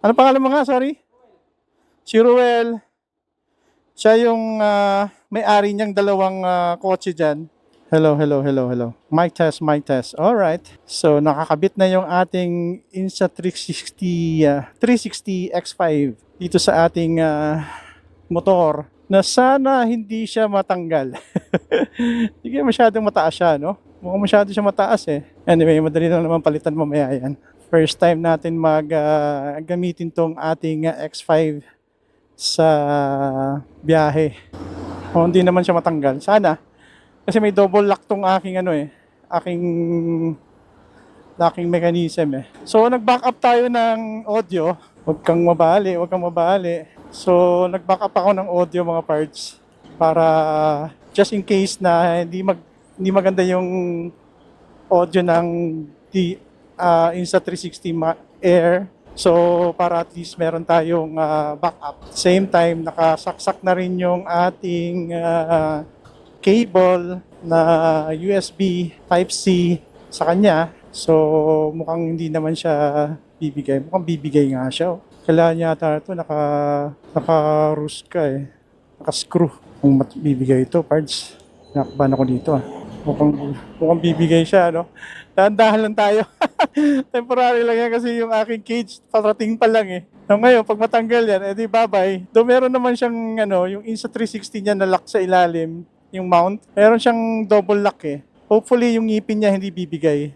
Ano pangalan mo nga, sorry? Si Ruel. Siya yung may-ari niyang dalawang kotse dyan. Hello, hello, hello, hello. Mic test, mic test. Alright. So, nakakabit na yung ating Insta360 360 X5 dito sa ating motor na sana hindi siya matanggal. Hindi kaya masyadong mataas siya, no? Mukhang masyado siya mataas eh. Anyway, madali lang naman palitan mamaya yan. First time natin gamitin tong ating X5 sa biyahe. O, hindi naman siya matanggal. Sana. Kasi may double lock tong aking locking mechanism eh. So, nag-back up tayo ng audio. Huwag kang mabali, huwag kang mabali. So, nag-back up ako ng audio mga parts para just in case na hindi maganda yung audio ng Insta360 Air. So, para at least meron tayong backup. Same time, nakasaksak na rin yung ating cable na USB Type-C sa kanya. So, mukhang hindi naman siya bibigay. Mukhang bibigay nga siya. Kailangan niya ata ito, naka-ruska eh. Naka-screw. Kung bibigay ito, parts. Nakakaban ako dito ah. Mukhang bibigay siya, no? Dahan-dahan lang tayo. Temporary lang yan kasi yung aking cage parating pa lang eh. So ngayon, pag matanggal yan, edi bye-bye. Though meron naman siyang yung Insta360 niya na lock sa ilalim, yung mount. Meron siyang double lock eh. Hopefully yung ngipin niya hindi bibigay.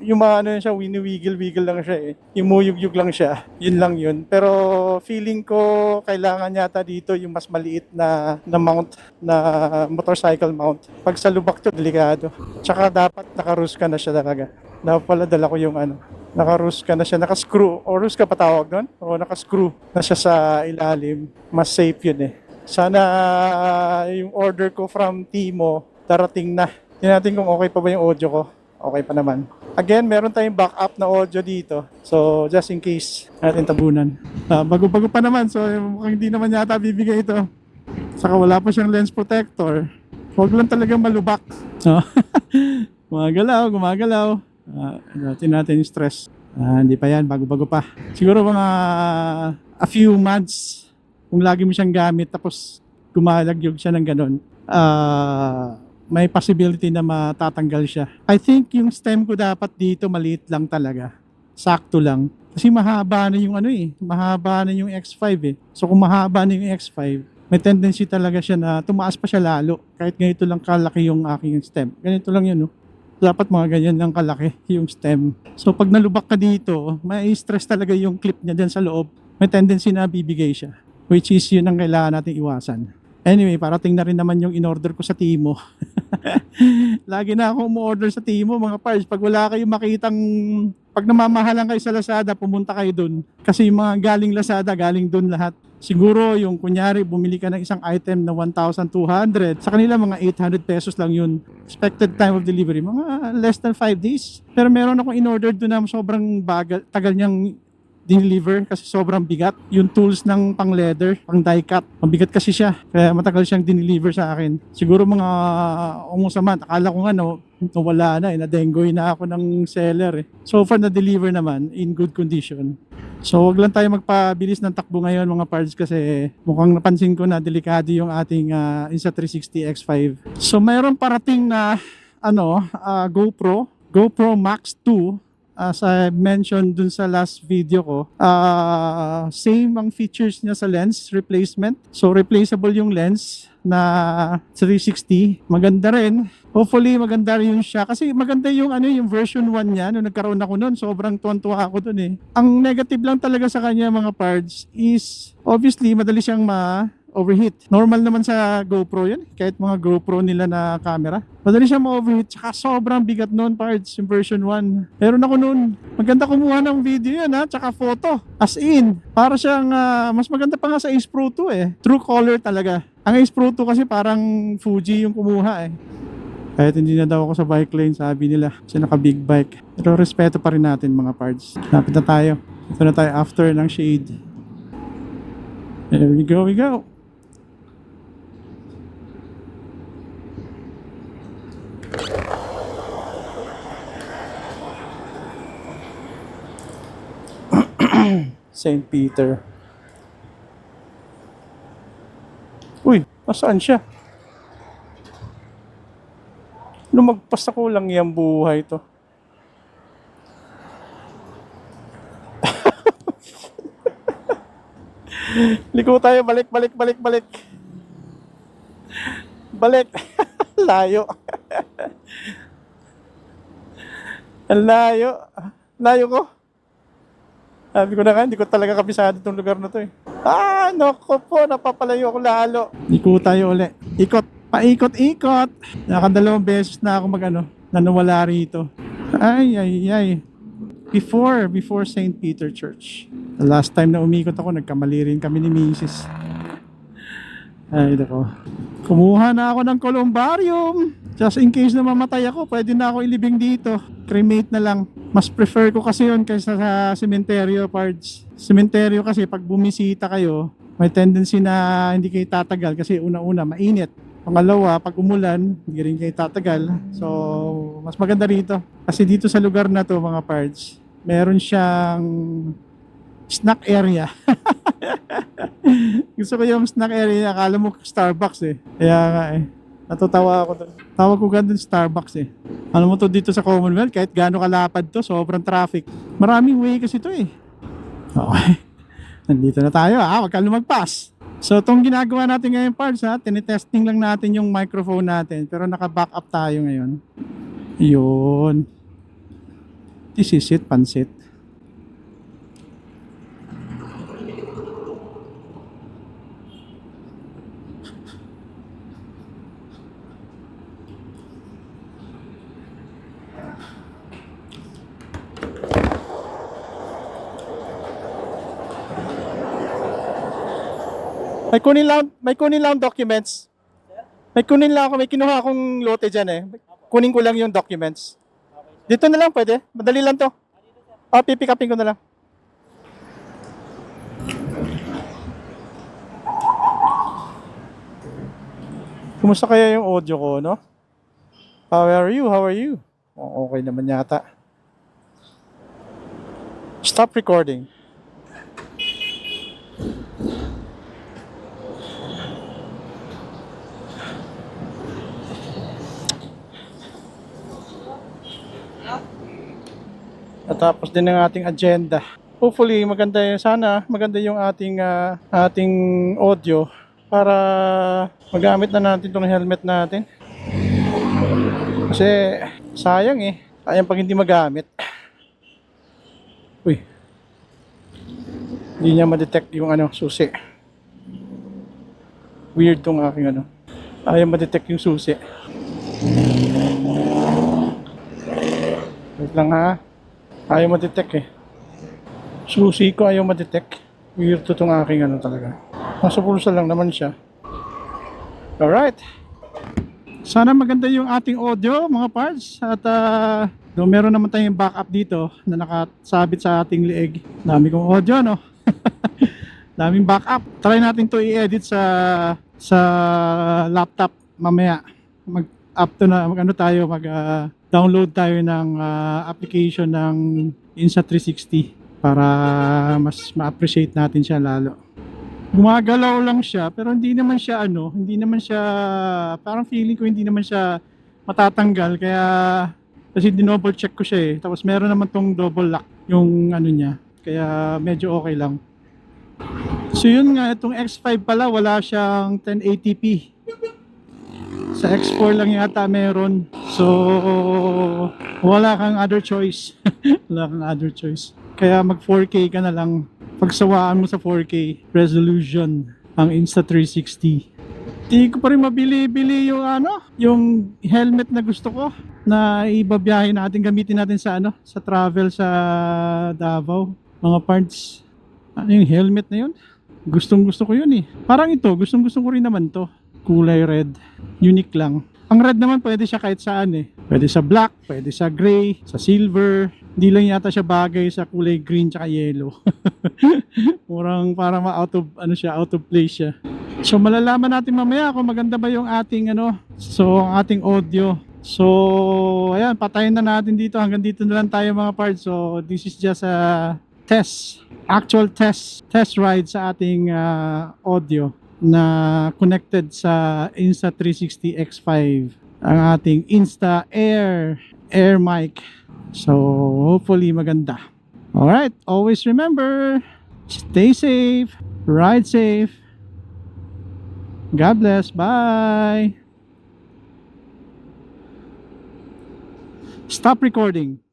Yung mga siya, wini-wiggle-wiggle lang siya eh. Imuyug-yug lang siya. Yun lang yun. Pero feeling ko kailangan yata dito yung mas maliit na mount, na motorcycle mount. Pag sa lubak to, delikado. Tsaka dapat naka-ruska na siya talaga. Dapat pala dala ko yung naka-ruska na siya, naka-screw. O ruska pa tawag doon? O naka-screw na siya sa ilalim. Mas safe yun eh. Sana yung order ko from Timo darating na. Tingnan natin kung okay pa ba yung audio ko. Okay pa naman. Again, meron tayong backup na audio dito. So, just in case natin tabunan. Bago-bago pa naman. So, mukhang hindi naman yata bibigay ito. Saka wala pa siyang lens protector. Huwag lang talagang malubak. Gumagalaw. Natin yung stress. Hindi pa yan. Bago-bago pa. Siguro mga a few months kung lagi mo siyang gamit tapos gumalagyog siya ng ganun. May possibility na matatanggal siya. I think yung stem ko dapat dito maliit lang talaga. Sakto lang. Kasi mahaba na yung mahaba na yung X5 eh. So kung mahaba na yung X5, may tendency talaga siya na tumaas pa siya lalo. Kahit ganito lang kalaki yung aking stem. Ganito lang yun, no? Dapat mga ganyan lang kalaki yung stem. So pag nalubak ka dito, may stress talaga yung clip niya dyan sa loob. May tendency na bibigay siya. Which is yun ang kailangan natin iwasan. Anyway, parating na rin naman yung in-order ko sa Timo. Lagi na ako umu-order sa Timo mga parts. Pag wala kayong makitang, pag namamahalan kayo sa Lazada, pumunta kayo dun. Kasi yung mga galing Lazada, galing dun lahat. Siguro yung kunyari, bumili ka ng isang item na 1,200. Sa kanila mga 800 pesos lang yun. Expected time of delivery, mga less than 5 days. Pero meron akong in-order dun na sobrang tagal niyang dineliver kasi sobrang bigat. Yung tools ng pang leather, pang die cut, mabigat kasi siya. Kaya matagal siyang dineliver sa akin. Siguro mga almost a month. Akala ko nga wala na na-dengoy na ako ng seller eh. So far na-deliver naman in good condition. So wag lang tayo magpabilis ng takbo ngayon mga parts kasi mukhang napansin ko na delikado yung ating Insta360 X5. So mayroon parating na GoPro Max 2. As I mentioned dun sa last video ko, same ang features niya sa lens replacement. So replaceable yung lens na 360. Maganda rin. Hopefully maganda rin siya. Kasi maganda yung yung version 1 niya. Nung nagkaroon ako nun, sobrang tuwan-tuwa ako dun eh. Ang negative lang talaga sa kanya mga parts is obviously madali siyang overheat. Normal naman sa GoPro yan. Kahit mga GoPro nila na camera. Madali siya ma-overheat. Tsaka sobrang bigat noon parts yung version 1. Meron ako noon. Maganda kumuha ng video yan ha. Tsaka photo. As in. Para siyang mas maganda pa nga sa Ace Pro 2 eh. True color talaga. Ang Ace Pro 2 kasi parang Fuji yung kumuha eh. Kahit hindi na daw ako sa bike lane, sabi nila. Kasi naka big bike. Pero respeto pa rin natin mga parts. Lapit na tayo. Ito na tayo after ng shade. There we go. St. Peter. Uy, nasaan siya? Lumagpas ako lang yung buhay to. Liko tayo, balik. Balik. Layo. Ang layo. Layo ko. Sabi ko na nga, hindi ko talaga kabisado itong lugar na to eh. Naku po, napapalayo ako lalo. Liko tayo uli. Ikot. Paikot-ikot. Nakadalawang beses na ako nanawala rito. Ay. Before St. Peter Church. The last time na umikot ako, nagkamali rin kami ni Mrs. Ay, nako. Kumuha na ako ng columbarium. Just in case na mamatay ako, pwede na ako ilibing dito. Cremate na lang. Mas prefer ko kasi yun kaysa sa sementeryo parts. Sementeryo kasi pag bumisita kayo, may tendency na hindi kayo tatagal kasi una-una mainit. Pangalawa, pag umulan, hindi rin kayo tatagal. So, mas maganda rito. Kasi dito sa lugar na to, mga parts, meron siyang snack area. Gusto ko yung snack area. Akala mo Starbucks eh. Kaya nga eh. Natutawa ako doon. Tawag ko ganda Starbucks eh. Alam mo to dito sa Commonwealth, kahit gaano kalapad to, sobrang traffic. Maraming way kasi to eh. Okay. Nandito na tayo Huwag ka lumagpas. So, itong ginagawa natin ngayon parts tinitesting lang natin yung microphone natin. Pero naka-back up tayo ngayon. Yun. This is it, pansit. May kunin lang documents. May kinuha akong lote dyan eh. Kunin ko lang yung documents. Dito na lang pwede? Madali lang to. Pipick upin ko na lang. Kumusta kaya yung audio ko, no? How are you? Okay naman yata. Stop recording. Natapos din ang ating agenda. Hopefully maganda yung ating audio para magamit na natin itong helmet natin. Kasi sayang pag hindi magamit. Uy. Hindi niya ma-detect yung susi. Weird tong aking ayaw ma-detect yung susi. Wait lang ha. Ayaw ma-detect Susi ko ayaw ma-detect. Weird to itong aking talaga. Nasa pulsa lang naman siya. Alright. Sana maganda yung ating audio mga parts. At meron naman tayong backup dito na nakasabit sa ating leeg. Dami kong audio daming backup. Try natin to i-edit sa laptop mamaya. Download tayo ng application ng Insta360 para mas ma-appreciate natin siya lalo. Gumagalaw lang siya pero hindi naman siya parang feeling ko hindi naman siya matatanggal kaya kasi dinoble check ko siya tapos meron naman tong double lock yung niya kaya medyo okay lang. So yun nga, itong X5 pala wala siyang 1080p. Sa X4 lang yata meron. So, wala kang other choice. Kaya mag 4K ka na lang. Pagsawaan mo sa 4K resolution ang Insta360. Di ko pa rin mabili-bili yung helmet na gusto ko na ibabiyahe natin, gamitin natin sa travel sa Davao. Mga parts. Yung helmet na yun? Gustong-gusto ko yun Parang ito, gustong-gusto ko rin naman to. Kulay red. Unique lang. Ang red naman pwede siya kahit saan Pwede sa black, pwede sa gray, sa silver. Hindi lang yata siya bagay sa kulay green tsaka yellow. Parang out of place siya. So malalaman natin mamaya kung maganda ba yung ating ang ating audio. So ayan, patayin na natin dito. Hanggang dito na lang tayo mga parts. So this is just a test actual test ride sa ating audio na connected sa Insta360 X5, ang ating Insta Air mic. So hopefully maganda. Alright, always remember, stay safe, ride safe. God bless. Bye. Stop recording.